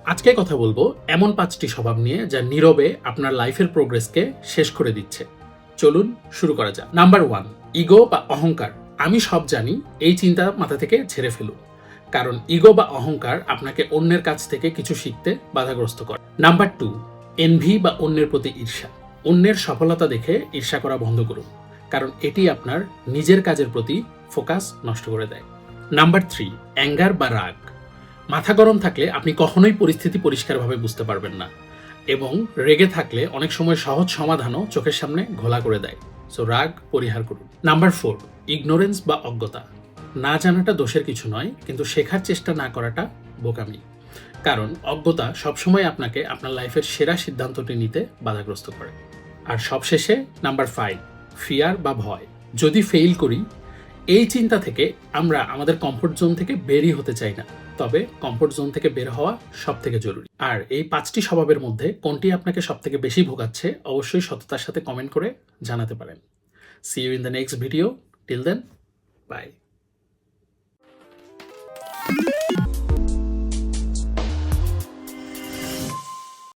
আজকে কথা বলবো এমন 5টি স্বভাব নিয়ে যা নীরবে আপনার লাইফের প্রোগ্রেসকে শেষ করে দিচ্ছে। চলুন শুরু করা যাক। নাম্বার 1, ইগো বা অহংকার। আমি সব জানি এই চিন্তা মাথা থেকে ঝেড়ে ফেলুন, কারণ ইগো বা অহংকার আপনাকে অন্যের কাছ থেকে কিছু শিখতে বাধাগ্রস্ত করে। নাম্বার 2, এনভি বা অন্যের প্রতি ঈর্ষা। অন্যের সফলতা দেখে ঈর্ষা করা বন্ধ করুন, কারণ এটি আপনার নিজের কাজের প্রতি ফোকাস নষ্ট করে দেয়। নাম্বার 3, অ্যাঙ্গার বা রাগ। মাথা গরম থাকলে আপনি কখনোই পরিস্থিতি পরিষ্কারভাবে বুঝতে পারবেন না, এবং রেগে থাকলে অনেক সময় সহজ সমাধানও চোখের সামনে ঘোলা করে দেয়। সো রাগ পরিহার করুন। নাম্বার 4, ইগনোরেন্স বা অজ্ঞতা। না জানাটা দোষের কিছু নয়, কিন্তু শেখার চেষ্টা না করাটা বোকামি, কারণ অজ্ঞতা সবসময় আপনাকে আপনার লাইফের সেরা সিদ্ধান্তটি নিতে বাধাগ্রস্ত করে। আর সবশেষে নাম্বার 5, ফিয়ার বা ভয়। যদি ফেইল করি, এই চিন্তা থেকে আমরা আমাদের কমফোর্ট জোন থেকে বেরই হতে চাই না, তবে কমফোর্ট জোন থেকে বের হওয়া সব থেকে জরুরি। আর এই 5টি স্বভাবের মধ্যে কোনটি আপনাকে সব থেকে বেশি ভোগাচ্ছে অবশ্যই সততার সাথে কমেন্ট করে জানাতে পারেন। See you in the next video. Till then, by.